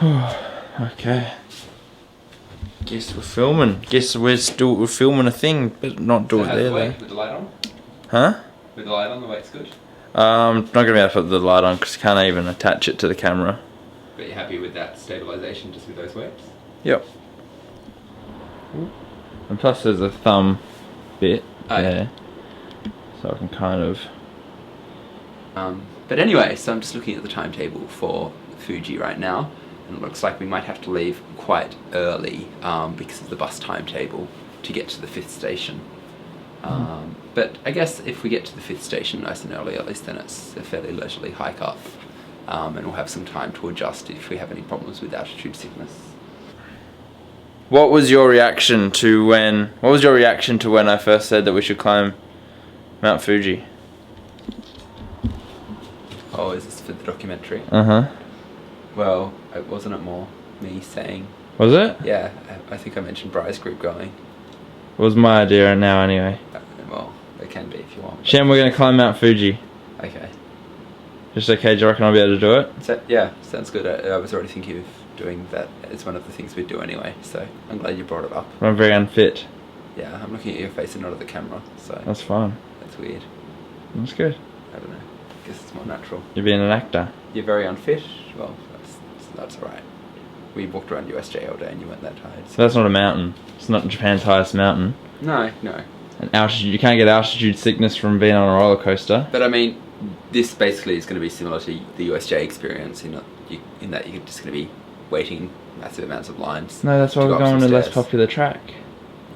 Okay. Guess we're filming. Guess we're filming a thing, but not do it there though. With the light on? Huh? With the light on, the weight's good? Not gonna be able to put the light on because you can't even attach it to the camera. But you're happy with that stabilisation just with those weights? Yep. And plus there's a thumb bit there. So I can kind of... But anyway, so I'm just looking at the timetable for Fuji right now, and it looks like we might have to leave quite early because of the bus timetable to get to the 5th station. But I guess if we get to the 5th station nice and early, at least then it's a fairly leisurely hike up, and we'll have some time to adjust if we have any problems with altitude sickness. What was your reaction to when I first said that we should climb Mount Fuji? Oh, is this for the documentary? Uh-huh. Well, wasn't it more me saying... Was it? Yeah, I think I mentioned Bry's group going. It was my idea now anyway. Well, it can be if you want. Shem, we're going to climb Mount Fuji. Okay. Just okay, do you reckon I'll be able to do it? So, yeah, sounds good. I was already thinking of doing that. It's one of the things we do anyway, so I'm glad you brought it up. I'm very unfit. Yeah, I'm looking at your face and not at the camera, so... That's fine. That's weird. That's good. I don't know. I guess it's more natural. You're being an actor. You're very unfit? Well, that's alright. We walked around USJ all day and you weren't that tired. So that's not a mountain. It's not Japan's highest mountain. No, no. And altitude, you can't get altitude sickness from being on a roller coaster. But I mean, this basically is going to be similar to the USJ experience in that you're just going to be waiting massive amounts of lines. No, that's why we're going to a less popular track.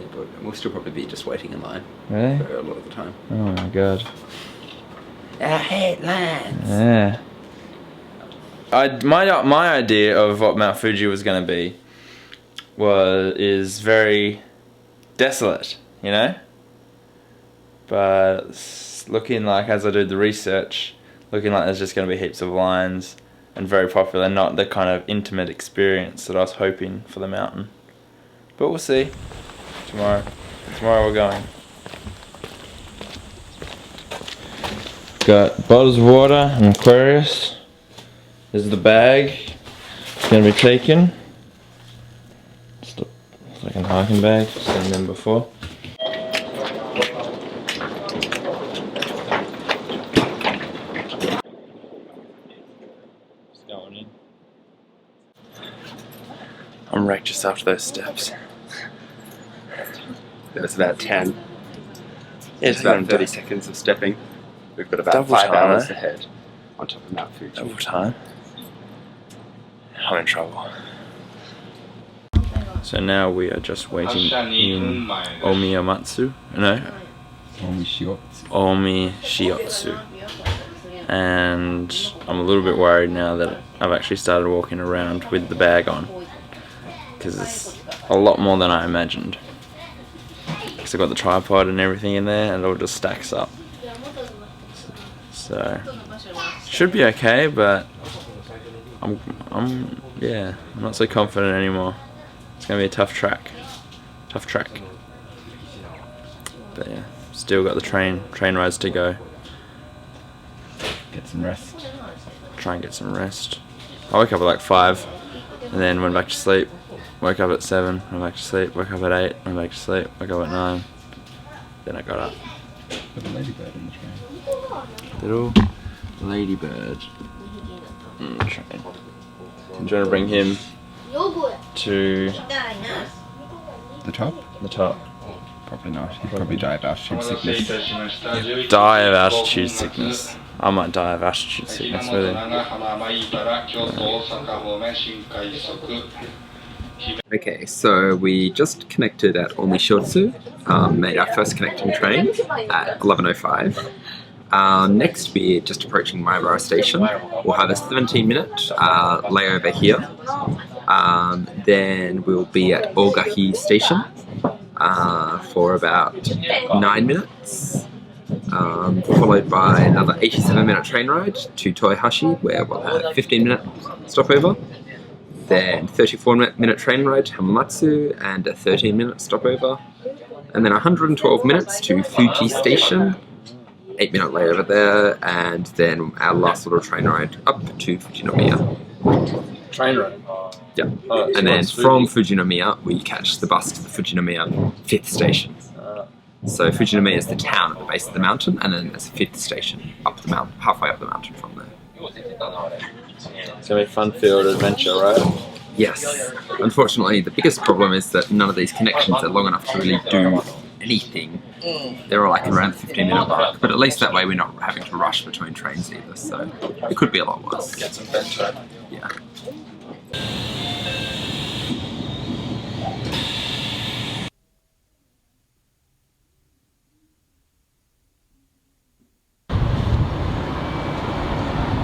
Yeah, but we'll still probably be just waiting in line. Really? For a lot of the time. Oh my god. I hate lines. Yeah. My idea of what Mount Fuji was going to be is very desolate, you know? But it's looking like, as I do the research, looking like there's just going to be heaps of lines and very popular, not the kind of intimate experience that I was hoping for the mountain. But we'll see. Tomorrow we're going. Got bottles of water and Aquarius. This is the bag it's going to be taken. It's like a hiking bag, seen them before. Just going in. I'm wrecked just after those steps. That was about 10. Yeah, it's about 30 seconds of stepping. We've got about double 5 time, hours eh? ahead on top of Mount Fuji. Double time. I'm in trouble. So now we are just waiting in Omiyamatsu. No? Omishiotsu. And I'm a little bit worried now that I've actually started walking around with the bag on. Because it's a lot more than I imagined. Because I've got the tripod and everything in there and it all just stacks up. So, should be okay, but I'm not so confident anymore. It's gonna be a tough track. But yeah, still got the train rides to go. Get some rest. Try and get some rest. I woke up at like 5 and then went back to sleep. Woke up at 7, went back to sleep. Woke up at 8, went back to sleep. Woke up at 9. Then I got up. Put a ladybird in the train. Little ladybird in the train. I'm trying to bring him to The top? the top. Probably not. He'd probably die of altitude sickness. Die of altitude sickness. I might die of altitude sickness with him. Okay, so we just connected at Omishotsu, made our first connecting train at 11:05. Next we're just approaching Maibara Station. We'll have a 17-minute layover here. Then we'll be at Ogahi Station for about 9 minutes. Followed by another 87-minute train ride to Toihashi, where we'll have a 15-minute stopover. Then 34-minute train ride to Hamamatsu and a 13-minute stopover. And then 112 minutes to Fuji Station, 8-minute layover there, and then our last little train ride up to Fujinomiya. train road. Yeah. Oh, And then from Fujinomiya, we catch the bus to the Fujinomiya 5th station. So Fujinomiya is the town at the base of the mountain, and then there's a 5th station up the mountain, halfway up the mountain from there. It's gonna be a fun-filled adventure, right? Yes. Unfortunately, the biggest problem is that none of these connections are long enough to really do anything. They're all like around the 15-minute mark, but at least that way we're not having to rush between trains either, so it could be a lot worse. Get some bento. Yeah.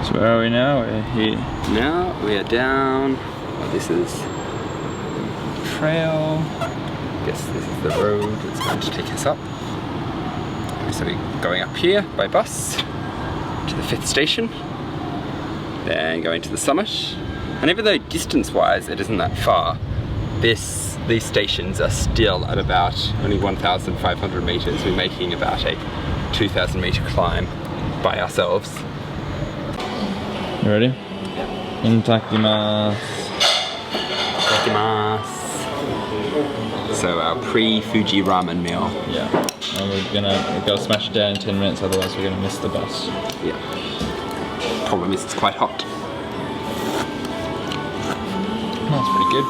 So where are we now? We're here. Now we are down. Oh, this is Trail. I guess this is the road that's going to take us up. So we're going up here by bus to the 5th station, then going to the summit. And even though distance-wise it isn't that far, these stations are still at about only 1,500 meters. We're making about a 2,000 meter climb by ourselves. You ready? Intakimasu. So our pre-Fuji ramen meal. Yeah. And we've got to smash it down in 10 minutes, otherwise we're gonna miss the bus. Yeah. Problem is it's quite hot. That's pretty good.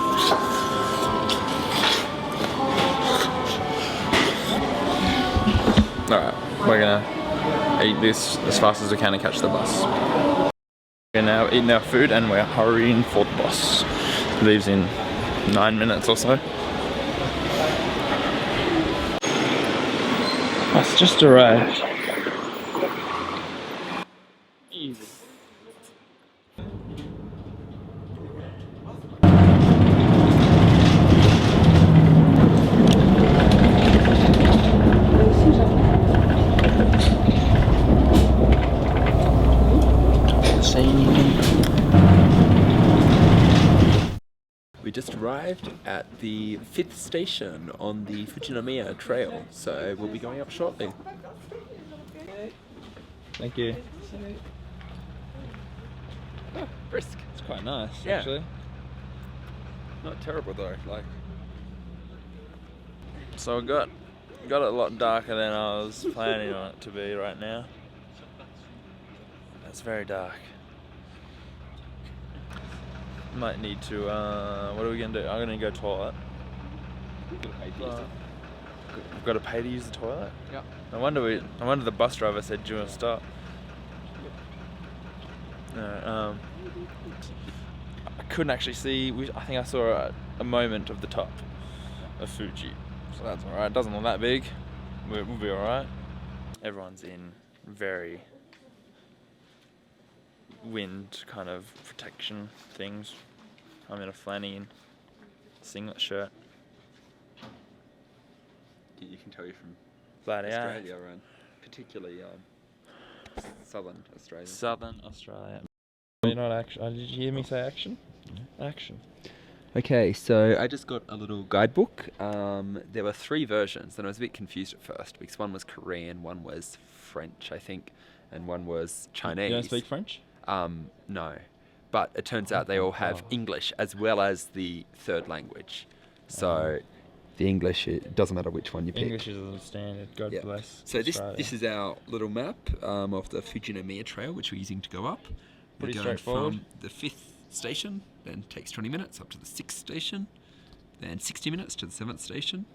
Alright, we're gonna eat this as fast as we can and catch the bus. We're now eating our food and we're hurrying for the bus. Leaves in 9 minutes or so. That's just arrived. Easy. We just arrived at the 5th station on the Fujinomiya trail, so we'll be going up shortly. Thank you. Oh, brisk. It's quite nice, Yeah. actually. Not terrible though, like. So it got it a lot darker than I was planning on it to be right now. It's very dark. Might need to, what are we gonna do? I'm gonna go toilet. We've got to pay to use the toilet? Yeah. I wonder the bus driver said, do you want to stop? No, I couldn't actually see, I think I saw a moment of the top of Fuji. So that's alright, it doesn't look that big. We'll be alright. Everyone's in very wind kind of protection things. I'm in a flanny and singlet shirt. You can tell you're from Flat out. Australia, and particularly southern Australia. Southern Australia. You're not action. Did you hear me say action? Action. Okay, so I just got a little guidebook. There were 3 versions, and I was a bit confused at first because one was Korean, one was French, I think, and one was Chinese. You don't speak French? No, but it turns out they all have English as well as the 3rd language. So the English, it doesn't matter which one you pick. English is the standard. God bless. So Australia. this is our little map of the Fujinomiya trail, which we're using to go up. Pretty We're going straightforward. from the 5th station, then takes 20 minutes up to the 6th station, then 60 minutes to the 7th station.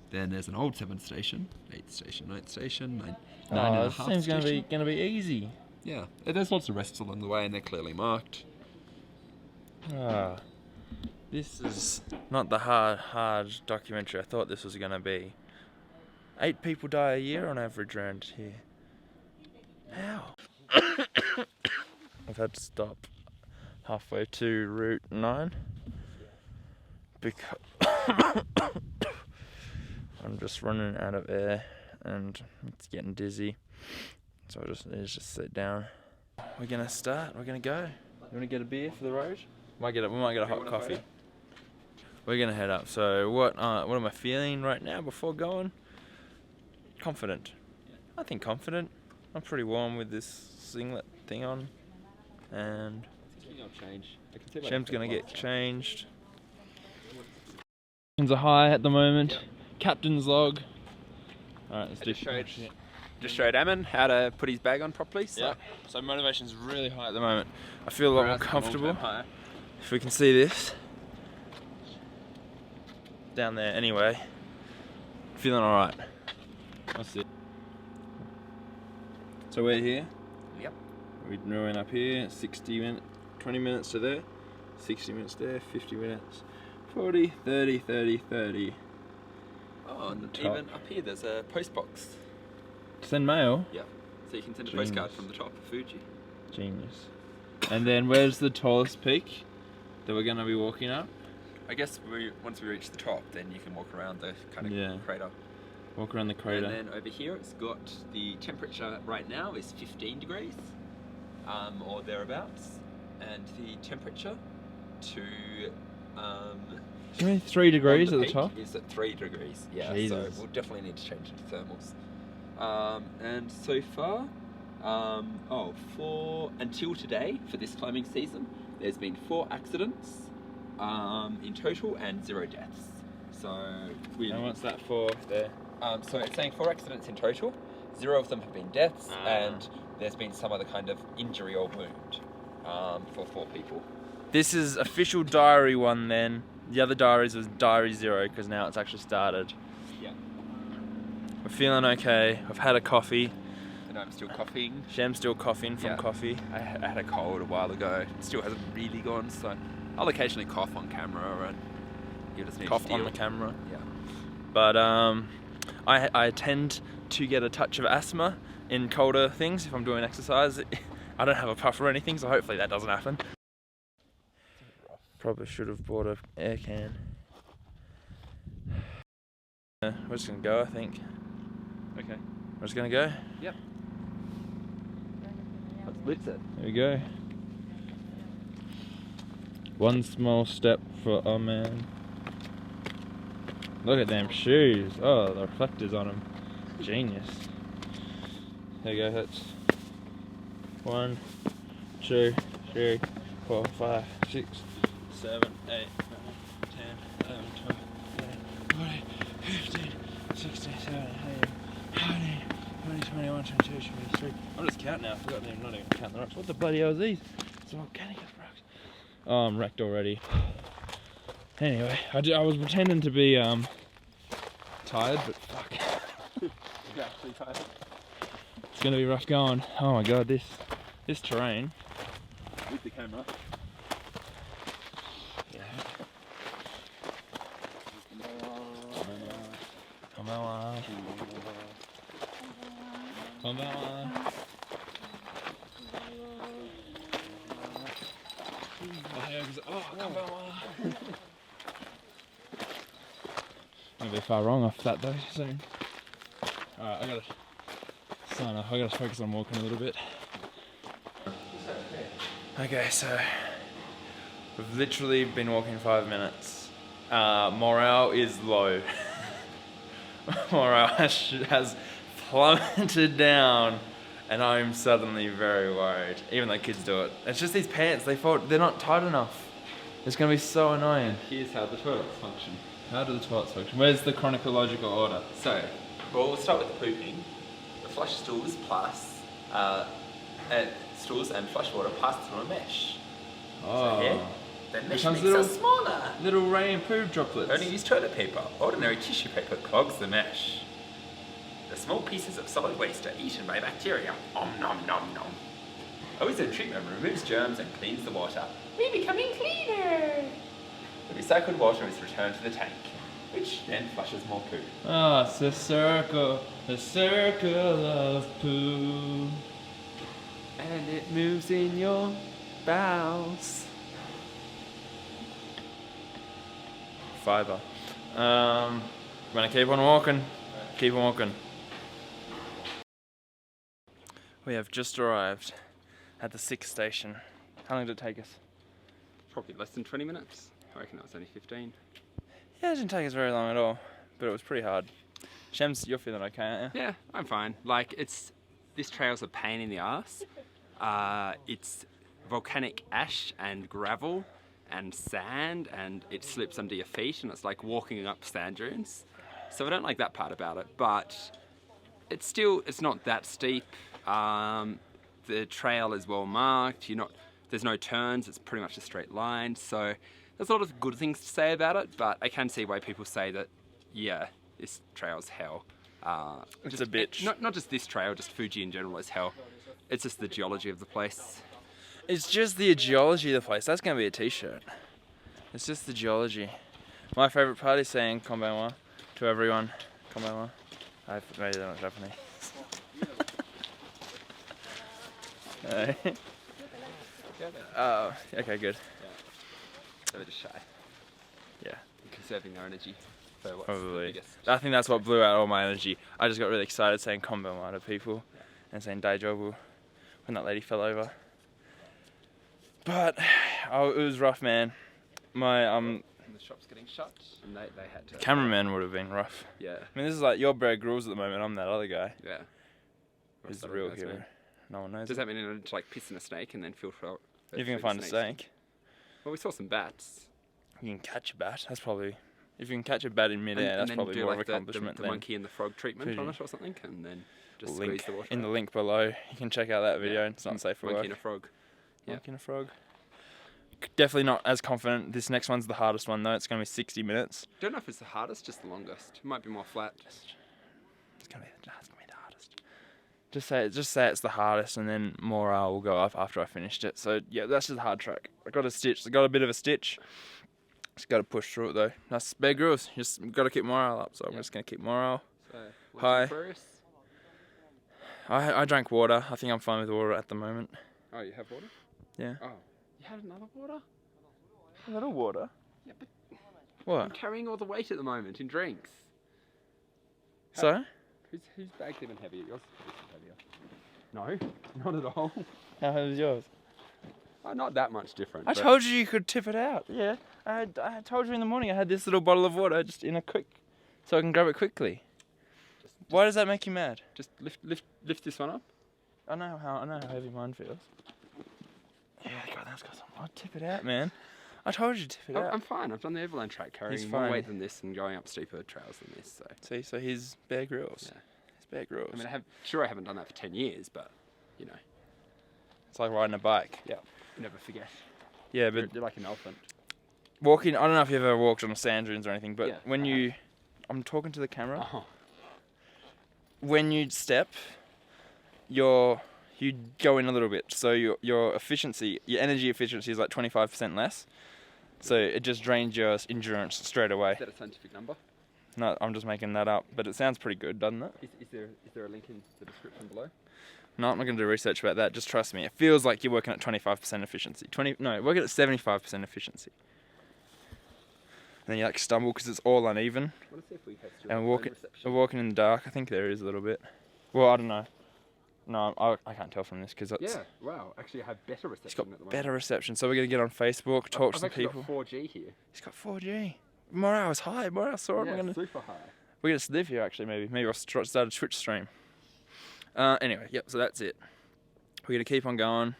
Then there's an old 7th station, 8th station, 9th station, 9 and a This half seems station. gonna be easy. Yeah, there's lots of rests along the way, and they're clearly marked. This is not the hard documentary I thought this was gonna be. 8 people die a year on average around here. How? I've had to stop halfway to Route 9 because I'm just running out of air and it's getting dizzy. So I just need to sit down. We're gonna start. We're gonna go. You wanna get a beer for the road? We might get a hot coffee. We're gonna head up. So what am I feeling right now before going? Confident. I think confident. I'm pretty warm with this singlet thing on, and change. Shem's gonna get changed. Are high at the moment. Yep. Captain's log. Alright, let's Just showed Ammon how to put his bag on properly. So, so motivation's really high at the moment. I feel a lot more comfortable. If we can see this. Down there anyway. Feeling alright. That's it. So we're here. Yep. We're rowing up here, 60 minutes, 20 minutes to there, 60 minutes there, 50 minutes, 40, 30, 30, 30. Oh, and even up here there's a post box. Send mail? Yeah. So you can send a postcard from the top of Fuji. Genius. And then where's the tallest peak that we're going to be walking up? I guess once we reach the top, then you can walk around the kind of crater. Walk around the crater. And then over here it's got the temperature right now is 15 degrees or thereabouts. And the temperature to... It's only 3 degrees at the top? Is at 3 degrees, yeah. Jesus. So we'll definitely need to change into thermals. And so far, until today, for this climbing season, there's been 4 accidents in total and 0 deaths. So and what's that for there? So it's saying 4 accidents in total, 0 of them have been deaths, and there's been some other kind of injury or wound for 4 people. This is official diary 1 then. The other diaries was diary 0 because now it's actually started. Yeah. We're feeling okay. I've had a coffee. And I'm still coughing. Shem's still coughing from coffee. I had a cold a while ago. It still hasn't really gone, so I'll occasionally cough on camera and you just need cough on the camera. Yeah. But I tend to get a touch of asthma in colder things if I'm doing exercise. I don't have a puff or anything, so hopefully that doesn't happen. Probably should have bought an air can. We're just gonna go, I think. Okay. We're just gonna go? Yep. Let's blitz it. There we go. One small step for a man. Look at them shoes. Oh, the reflectors on them. Genius. There you go, that's 1, 2, 3, 4, 5, 6, 7, 8, 9, 10, 11, 12, 13, 14, 15, 16, 17, 18, 19, 20, 21, 22, 23. I'm just counting now. I forgot I'm not even counting the rocks. What the bloody hell is these? It's volcanic rocks. Oh, I'm wrecked already. Anyway, I was pretending to be tired, but fuck. You're actually tired. It's gonna be rough going. Oh my god, this terrain. With the camera. Yeah. Konbanwa. Konbanwa. Oh, konbanwa. Gonna be far wrong off that though soon. Alright, I gotta sign off. I gotta focus on walking a little bit. Okay, so we've literally been walking 5 minutes. Morale is low. Morale has plummeted down, and I'm suddenly very worried. Even though kids do it. It's just these pants, they're not tight enough. It's gonna be so annoying. Here's how the toilets function. How do the toilets function? Where's the chronological order? So, well, we'll start with the pooping. The flush stools plus stools and flush water pass through a mesh. Oh. So here, the mesh becomes makes us smaller. Little rain and poo droplets. Only use toilet paper. Ordinary tissue paper clogs the mesh. The small pieces of solid waste are eaten by bacteria. Om nom nom nom. Ozone treatment removes germs and cleans the water. We're becoming cleaner. The recycled water is returned to the tank, which then flushes more poo. Ah, it's the circle of poo. And it moves in your bowels. Fiber. I'm gonna keep on walking. Keep on walking. We have just arrived at the 6th station. How long did it take us? Probably less than 20 minutes. I reckon it was only 15. Yeah, it didn't take us very long at all, but it was pretty hard. Shems, you're feeling okay, aren't you? Yeah, I'm fine. Like, this trail's a pain in the ass. volcanic ash and gravel and sand, and it slips under your feet, and it's like walking up sand dunes. So I don't like that part about it, but it's not that steep. The trail is well marked. There's no turns. It's pretty much a straight line. So there's a lot of good things to say about it, but I can see why people say that, yeah, this trail's hell. It's a bitch. Not just this trail, just Fuji in general is hell. It's just the geology of the place. It's just the geology of the place. That's going to be a t-shirt. It's just the geology. My favourite part is saying konbanwa to everyone. Konbanwa. Maybe they're not Japanese. Okay, good. They're just shy. Yeah. Conserving their energy. So what's Probably. the biggest? I think that's what blew out all my energy. I just got really excited saying konbanwa to people and saying daijoubu when that lady fell over. But it was rough, man. And the shop's getting shut, and they had to. Cameraman would have been rough. Yeah. I mean, this is like your Bear Grylls at the moment. I'm that other guy. Yeah. Who's the real hero? No one knows. Does that mean you're to like piss in a snake and then feel for? If you can find a snake. Well, we saw some bats. You can catch a bat. That's probably. If you can catch a bat in midair, that's probably do more like of an accomplishment the than monkey and the frog treatment Fuji. on it or something, and then just link squeeze the water. in the link below. You can check out that video. It's not safe for work. Monkey and a frog. Yeah. Monkey and a frog. Definitely not as confident. This next one's the hardest one though. It's going to be 60 minutes. Don't know if it's the hardest, just the longest. It might be more flat. It's going to be the hardest. Just say it's the hardest, and then morale will go up after I finished it. So yeah, that's just a hard track. I got a bit of a stitch. Just got to push through it though. That's Bear Grylls. Just got to keep morale up. So I'm just going to keep morale. So, Hi. I drank water. I think I'm fine with water at the moment. Oh, you have water? Yeah. Oh, you had another water? A little water. Yeah, but What? I'm carrying all the weight at the moment in drinks. So? Whose bag's even heavier? Yours is heavier. No, not at all. How heavy is yours? Oh, not that much different. I told you could tip it out. Yeah. I told you in the morning I had this little bottle of water just in a quick, so I can grab it quickly. Why does that make you mad? Just lift this one up. I know how heavy mine feels. Yeah, God, that's got some. I'll tip it out, man. I told you to tip it out. I'm fine. I've done the Everland track carrying He's more fine. weight than this and going up steeper trails than this. So See, so he's Bear Grylls. Yeah. He's Bear Grylls. I mean, I haven't done that for 10 years, but you know, It's like riding a bike. yeah, you never forget. Yeah, but You're like an elephant. walking. I don't know if you've ever walked on sand dunes or anything, but Yeah, when I you, I'm talking to the camera. Oh, When you step, you go in a little bit. So your efficiency, your energy efficiency is like 25% less. So it just drains your endurance straight away. is that a scientific number? No, I'm just making that up, but it sounds pretty good, doesn't it? Is there a link in the description below? No, I'm not going to do research about that. Just trust me. It feels like you're working at 25% efficiency. Working at 75% efficiency. And then you like stumble because it's all uneven. I want to see if we have And we're walking in the dark. I think there is a little bit. Well, I don't know. No, I can't tell from this because it's. Yeah, wow. Actually, I have better reception He's got at the moment. better reception. So we're going to get on Facebook, talk to some people. I've actually got 4G here. He's got 4G. Morale is high. Morale saw it. Yeah, We're going to super high. live here actually. Maybe I'll start a Twitch stream. Anyway, yep. So that's it. We're going to keep on going.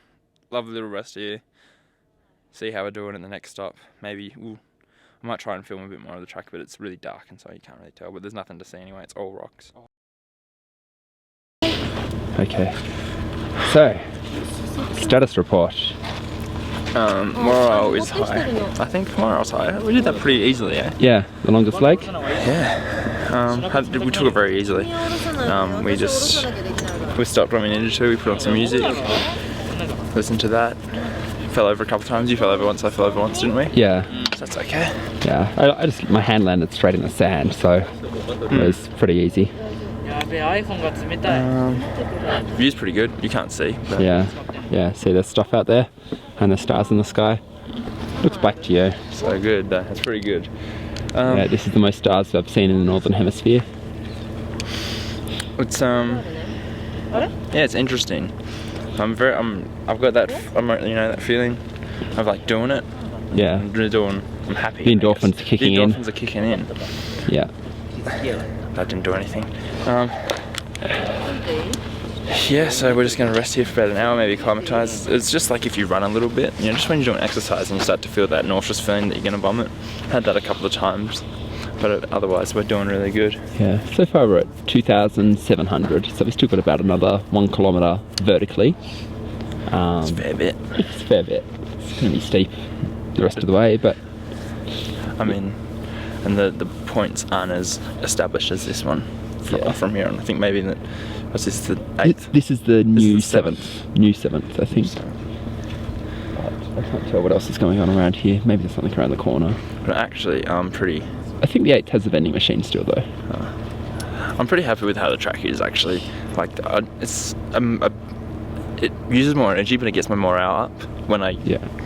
Lovely little rest here. See how we're doing at the next stop. Maybe I might try and film a bit more of the track, but it's really dark and so you can't really tell. But there's nothing to see anyway. It's all rocks. Okay. So, status report. Morale is high. I think morale's high. We did that pretty easily, eh? Yeah, the longest leg. Yeah. We took it very easily. We stopped when we needed to. We put on some music. Listened to that. Fell over a couple of times. You fell over once. I fell over once, didn't we? Yeah. So that's okay. Yeah. My hand landed straight in the sand, so it was pretty easy. View's pretty good. You can't see. But Yeah. See the stuff out there, and the stars in the sky. Looks black to you. So good. That's pretty good. Yeah, this is the most stars I've seen in the northern hemisphere. It's yeah, it's interesting. I've got that that feeling of like doing it. Yeah. I'm happy. The endorphins kicking in. The endorphins are kicking in. Yeah. That didn't do anything. Yeah, so we're just going to rest here for about an hour, maybe acclimatise. It's just like if you run a little bit, you know, just when you're doing exercise and you start to feel that nauseous feeling that you're going to vomit. Had that a couple of times, but otherwise we're doing really good. Yeah, so far we're at 2,700, so we've still got about another 1 kilometre vertically. It's a fair bit. It's a fair bit. It's going to be steep the rest of the way, but... I mean, and the points aren't as established as this one from here on. I think maybe that... What's this, the 8th? This is the new is the 7th. New 7th, I think. I can't tell what else is going on around here. Maybe there's something around the corner. But actually, I'm pretty... I think the 8th has a vending machine still, though. I'm pretty happy with how the track is, actually. Like, it uses more energy, but it gets my morale up when I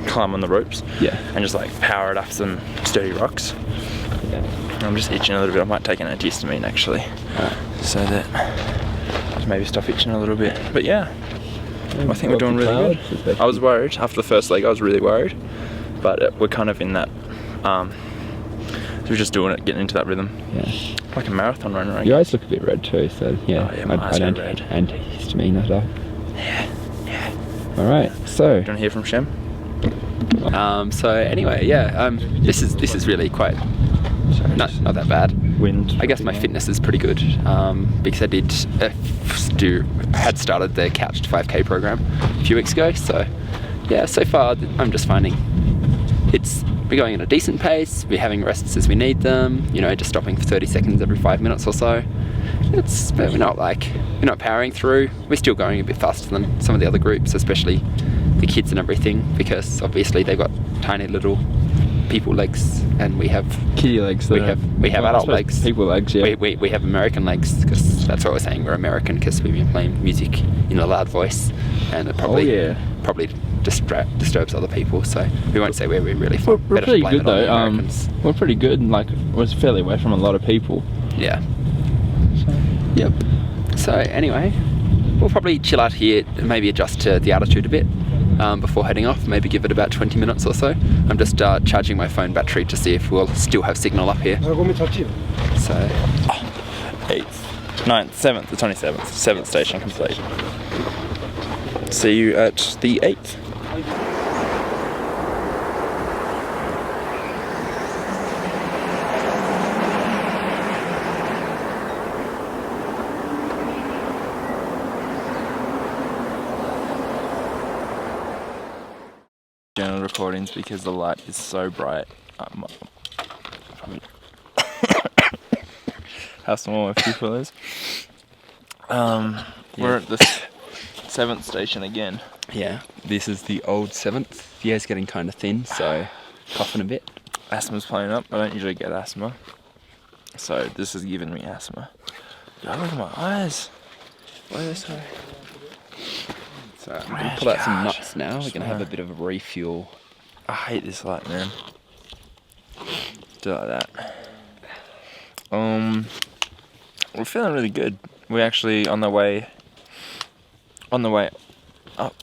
climb on the ropes. Yeah. And just like power it up some sturdy rocks. Yeah. I'm just itching a little bit. I might take an antihistamine actually, so that maybe stop itching a little bit. But yeah, I think we're doing really good. I was worried after the first leg. I was really worried, but we're kind of in that. So we're just doing it, getting into that rhythm. Yeah. Like a marathon runner. I Your guess. eyes look a bit red too, so yeah. Oh, yeah, my eyes are red. Antihistamine, I don't. Yeah. All right, so. Do you want to hear from Shem? So anyway, yeah. This is really quite not that bad. Wind. I guess my fitness is pretty good because I had started the Couched 5K program a few weeks ago. So yeah, so far I'm just finding we're going at a decent pace. We're having rests as we need them. You know, just stopping for 30 seconds every 5 minutes or so. But we're not powering through. We're still going a bit faster than some of the other groups, especially the kids and everything, because obviously they've got tiny little people legs, and we have kitty legs. We have adult legs. People legs. Yeah. We have American legs, because that's what we're saying. We're American because we've been playing music in a loud voice, and it probably disturbs other people. So we won't say where we're really from. We're pretty good though. We're pretty good, and like we're fairly away from a lot of people. Yeah. Yep. So anyway, we'll probably chill out here and maybe adjust to the altitude a bit before heading off. Maybe give it about 20 minutes or so. I'm just charging my phone battery to see if we'll still have signal up here. So 8th, 9th, 7th, the 27th, 7th station complete. See you at the 8th. Journal recordings because the light is so bright. How small my pupil is. We're at the 7th station again. Yeah, this is the old 7th. The air's getting kind of thin, so coughing a bit. Asthma's playing up. I don't usually get asthma, so this has given me asthma. God, look at my eyes. Why are they so... So I'm going to pull out some nuts now. We're going to have a bit of a refuel. I hate this light, man. Do it like that. We're feeling really good. We actually on the way up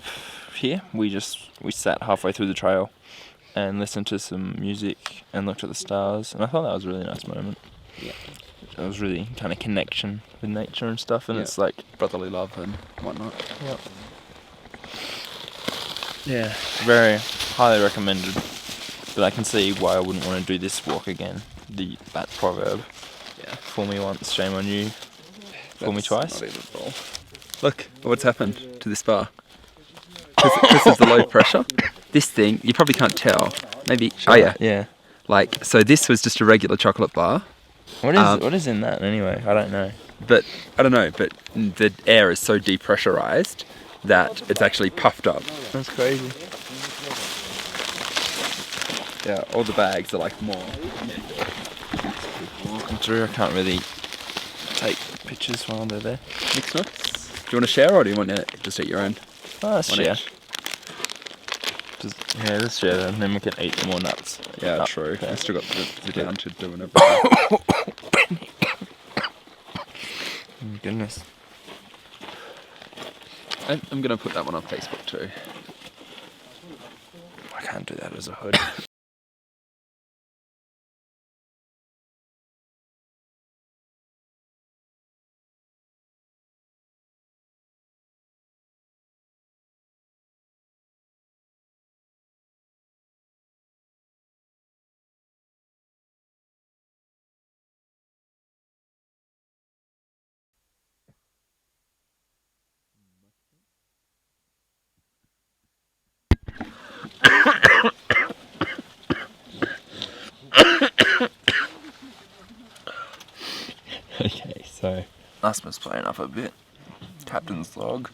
here, we sat halfway through the trail and listened to some music and looked at the stars, and I thought that was a really nice moment. Yeah. It was really kind of connection with nature and stuff, and it's like brotherly love and whatnot. Yep. Yeah, very highly recommended. But I can see why I wouldn't want to do this walk again. That proverb. Yeah. Fool me once, shame on you. Fool me twice. Not even at all. Look, what's happened to this bar? This is the low pressure. This thing, you probably can't tell. Maybe. Yeah. Like, so this was just a regular chocolate bar. What is in that anyway? I don't know. But the air is so depressurized that it's actually puffed up. That's crazy. Yeah, all the bags are like more. Walking through, I can't really take pictures while they're there. Mixed nuts? Do you want to share, or do you want to just eat your own? Oh, let's One share. each? Let's share them, then we can eat more nuts. Yeah, true. Okay. I've still got the down to do and everything. Goodness. I'm going to put that one on Facebook too. I can't do that as a hood. Asthma's playing up a bit. Captain's log.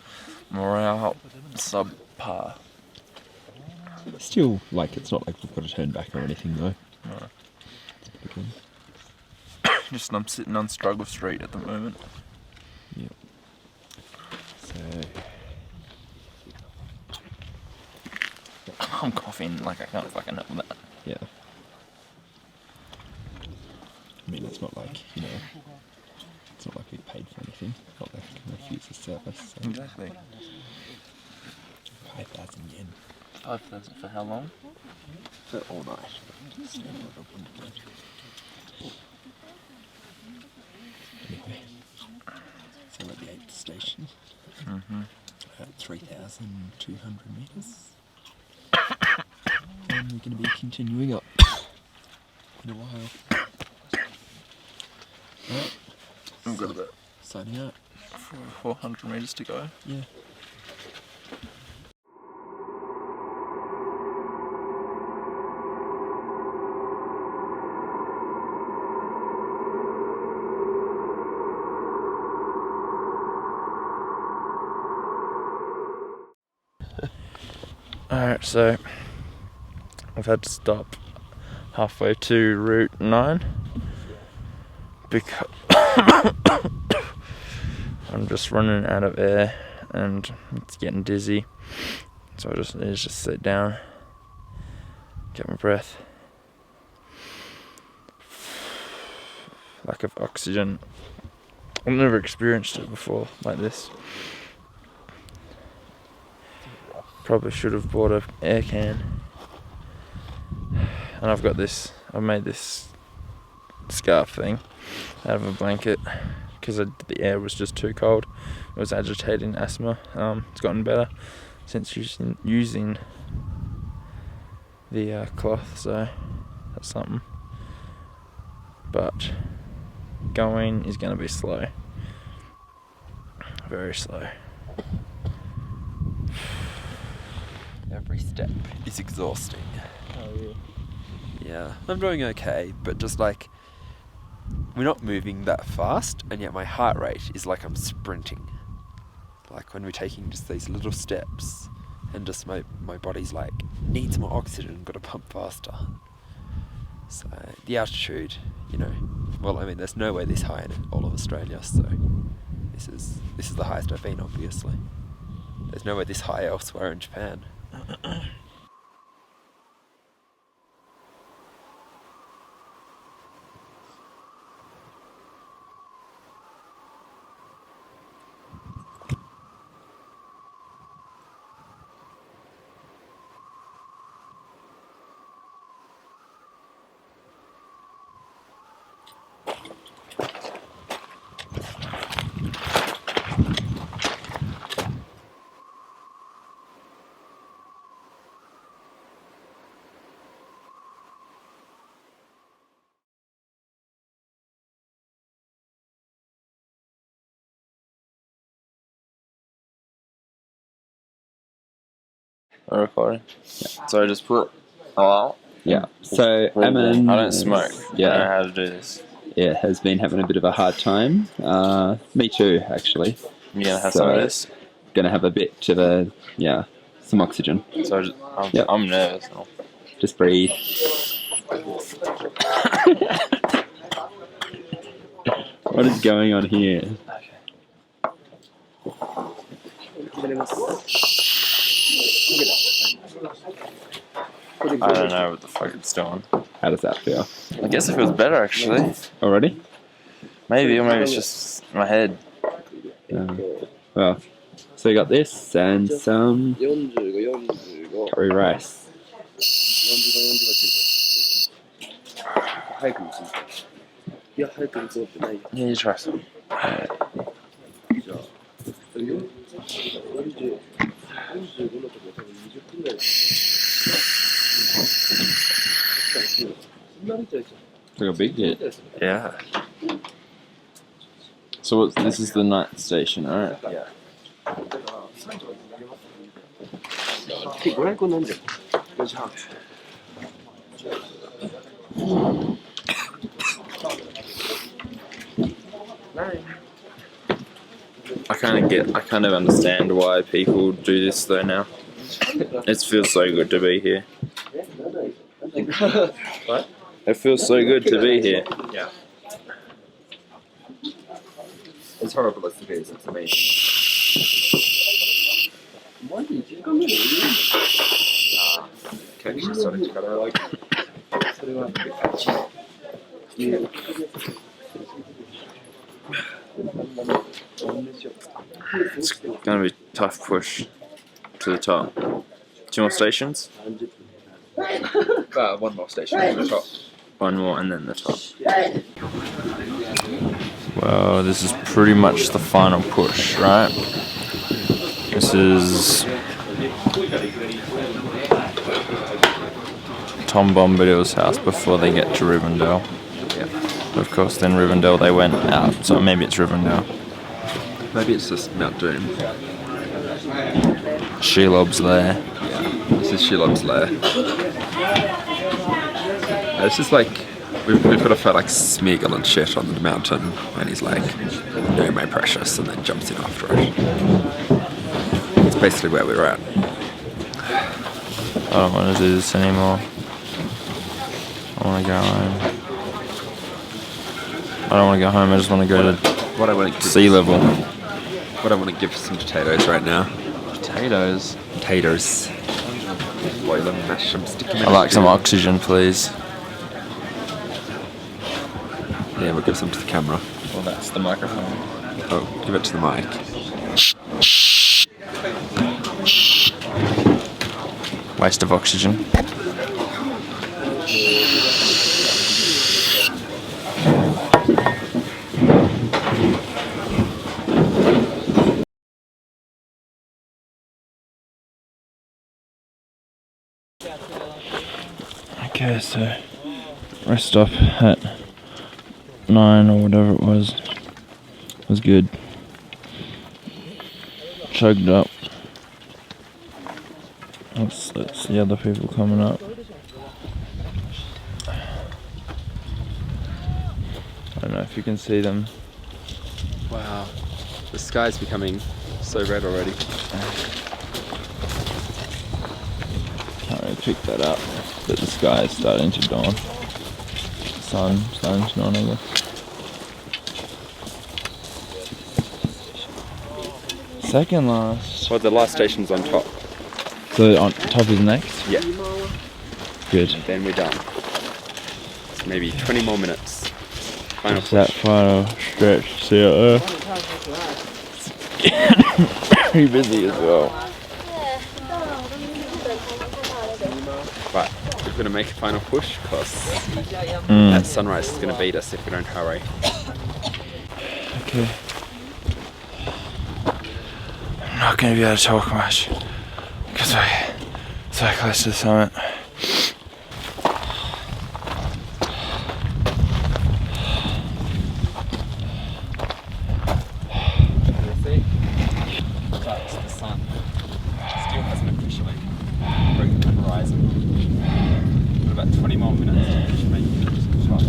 Morale subpar. Still, like, it's not like we've got to turn back or anything, though. No. Okay. Just I'm sitting on Struggle Street at the moment. Yep. So, I'm coughing like I can't fucking help that. yeah. I mean, it's not like, you know, it's not like we paid for anything. Not like we can refuse the service. So. Exactly. 5,000 yen. 5,000 for how long? For all night. Anyway, so we're at the 8th station. Mm-hmm. At 3,200 metres. And we're going to be continuing up in a while. Alright. We've got about Signing out. 400 metres to go. Yeah. Alright, so I've had to stop halfway to Route 9 because I'm just running out of air and it's getting dizzy, so I just need to just sit down, get my breath. Lack of oxygen. I've never experienced it before like this. Probably should have bought an air can. And I've made this scarf thing out of a blanket because the air was just too cold. It was agitating asthma. It's gotten better since using the cloth, so that's something. But going is going to be slow. Very slow. Every step is exhausting. Oh yeah. Yeah, I'm doing okay, but just like, we're not moving that fast, and yet my heart rate is like I'm sprinting. Like when we're taking just these little steps, and just my body's like, needs more oxygen, gotta pump faster. So, the altitude, you know, well, I mean, there's nowhere this high in all of Australia, so this is the highest I've been, obviously. There's nowhere this high elsewhere in Japan. I'm recording. Yeah. So I just put hello. Yeah. So Emin, I don't smoke. Yeah. I don't know how to do this. Yeah, has been having a bit of a hard time. Me too, actually. You gonna have some of this? Gonna have a bit of some oxygen. So I'm nervous. Just breathe. What is going on here? I don't know what the fuck it's doing. How does that feel? I guess it feels better actually. Already? Maybe, or maybe it's just my head. Well, so we got this and some curry rice. Yeah, you try some. It's like a big hit. Yeah. So this is the 9th station, alright? Yeah. I kind of understand why people do this though now. It feels so good to be here. What? It feels so good to be here. Yeah. As horrible as it is, it's amazing. Okay, she's starting to cut out. It's gonna be a tough push to the top. 2 more stations? One more station at the top. 1 more and then the top. Well, this is pretty much the final push, right? This is Tom Bombadil's house before they get to Rivendell. Yeah. Of course, then Rivendell they went out, so maybe it's Rivendell. Maybe it's just Mount Doom. Shelob's lair. Yeah. This is Shelob's lair. It's just like we've got to fight like Smeagol and shit on the mountain, and he's like, "No, my precious," and then jumps in after it. It's basically where we're at. I don't want to do this anymore. I want to go home. I don't want to go home, I just want to go to What I want to sea level. What I want to give some potatoes right now. Potatoes. Potatoes. Boil them, mash them, stick them in. I like some oxygen, please. Yeah, we'll give some to the camera. Well, that's the microphone. Oh, give it to the mic. Waste of oxygen. Okay, so rest stop at 9 or whatever it was good. Chugged up. Let's the other people coming up. I don't know if you can see them. Wow, the sky's becoming so red already. Can't really pick that up, but the sky is starting to dawn. Sun starting to dawn, I guess. Second last. Well, the last station's on top. So on top is next? Yeah. Good. Then we're done. Maybe 20 more minutes. Final Just that push. final stretch. See you very busy as well. But we're going to make a final push because Mm. that sunrise is going to beat us if we don't hurry. Okay. I'm not going to be able to talk much because we're so close to the summit. But the sun still hasn't officially broken the horizon. We've got about 20 more minutes to finish making it to the top.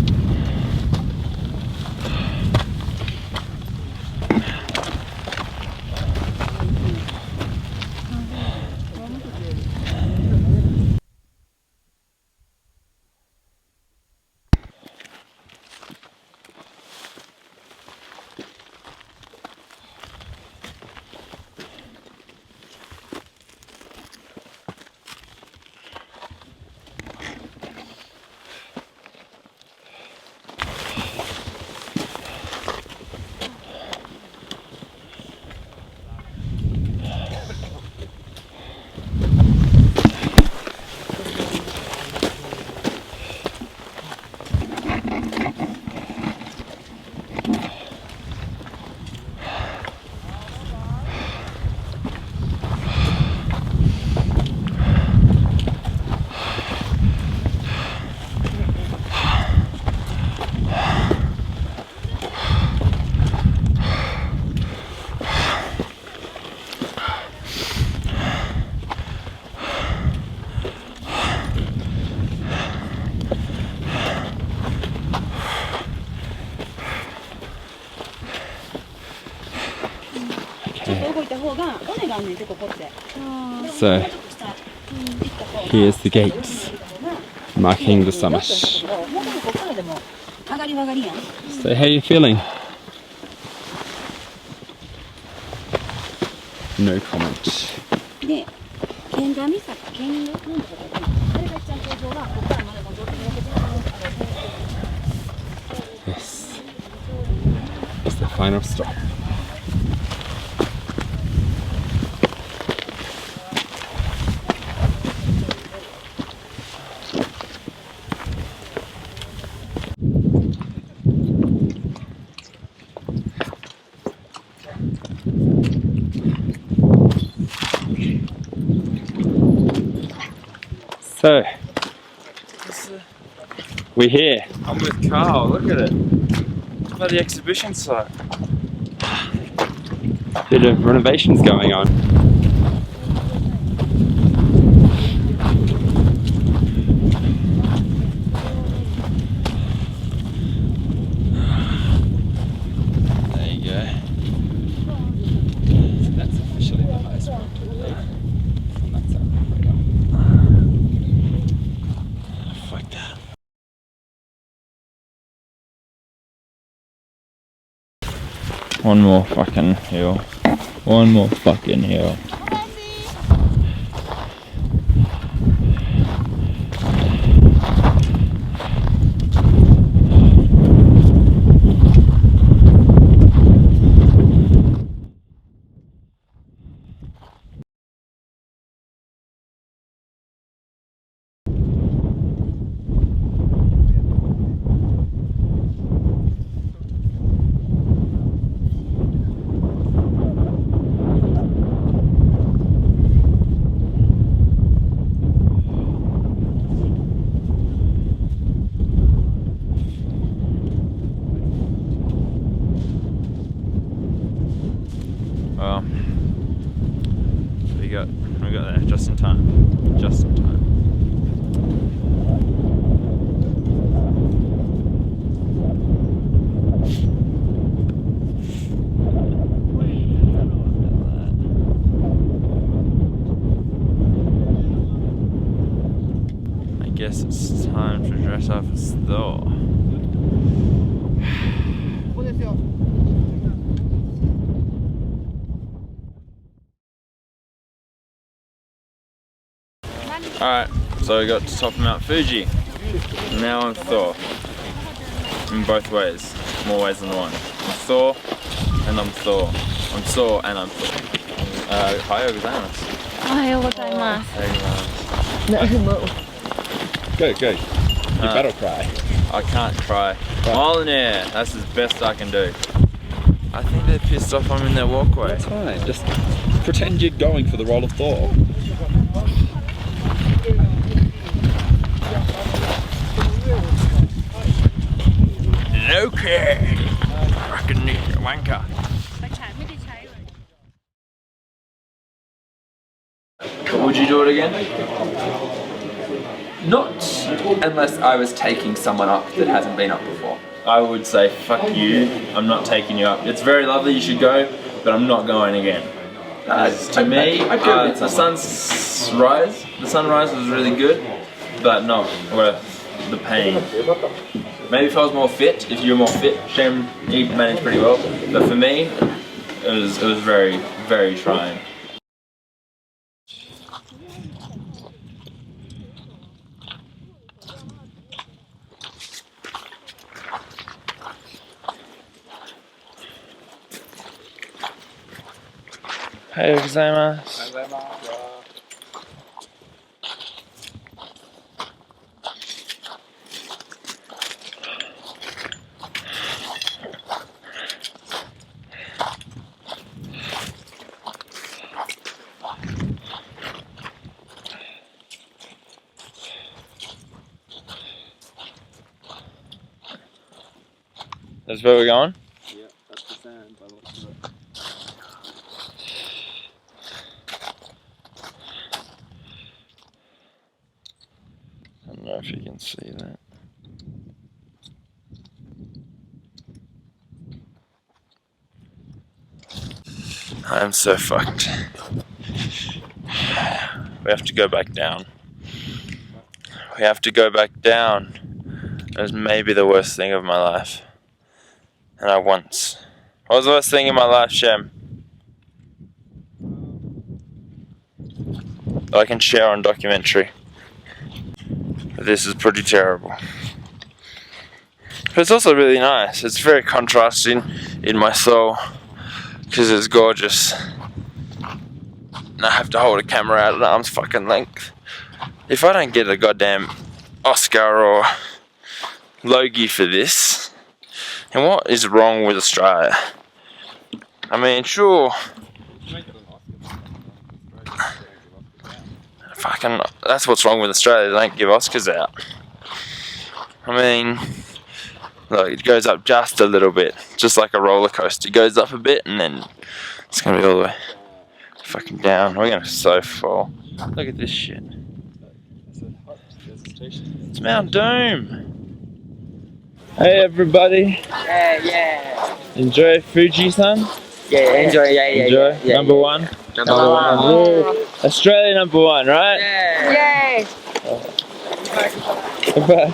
So here's the gates marking the summit. So how are you feeling? No comment. Yes. It's the final stop. So, we're here. I'm with Carl, look at it. Bloody exhibition site. Bit of renovations going on. There you go. So that's officially the highest point, I believe. And that's our radar. Fuck that. One more fucking hill. One more fucking hill. Well, we got there just in time. Just in time. I guess it's time to dress up as Thor. Alright, so we got to top of Mount Fuji. Now I'm Thor. In both ways. More ways than one. I'm Thor and I'm Thor. I'm Thor and I'm Thor. Ohayou gozaimasu. おはようございます。 Go, go. You battle cry. I can't cry. Mile in air, that's as best I can do. I think they're pissed off I'm in their walkway. That's fine. Just pretend you're going for the role of Thor. Okay. Fucking wanker. Would you do it again? Not unless I was taking someone up that hasn't been up before. I would say, fuck you, I'm not taking you up. It's very lovely, you should go, but I'm not going again. To me, the sunrise was really good, but not worth the pain. Maybe if I was more fit, if you were more fit, Shem, he managed pretty well, but for me, it was very, very trying. Ohayou gozaimasu. That's where we're going? Yeah, that's the sand by the looks of it. I don't know if you can see that. I'm so fucked. We have to go back down. We have to go back down. It was maybe the worst thing of my life. And I once. What was the worst thing in my life, Shem? That I can share on documentary. This is pretty terrible. But it's also really nice. It's very contrasting in my soul. Because it's gorgeous. And I have to hold a camera out at arm's fucking length. If I don't get a goddamn Oscar or Logie for this, and what is wrong with Australia? I mean, sure. Fucking, that's what's wrong with Australia. They don't give Oscars out. I mean, look, it goes up just a little bit, just like a roller coaster. It goes up a bit, and then it's gonna be all the way fucking down. We're gonna so fall. Look at this shit. It's Mount Doom. Hey everybody. Yeah. Enjoy Fuji, son. Yeah, enjoy. Enjoy. Number one. Number one. Woo. Australia number one, right? Yay. Goodbye.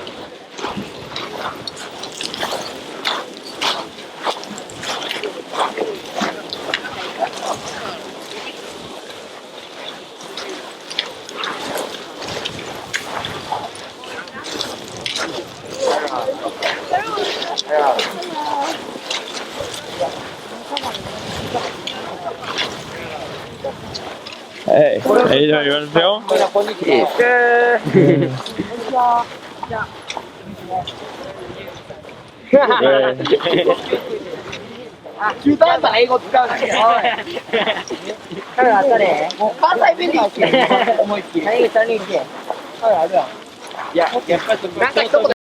Hey, how you doing? You want to film?中途半端な英語使うなよ。カメラあったね。関西弁で言って思いっきり。何言って。カメラあるやん。いや、やっぱりなんか一言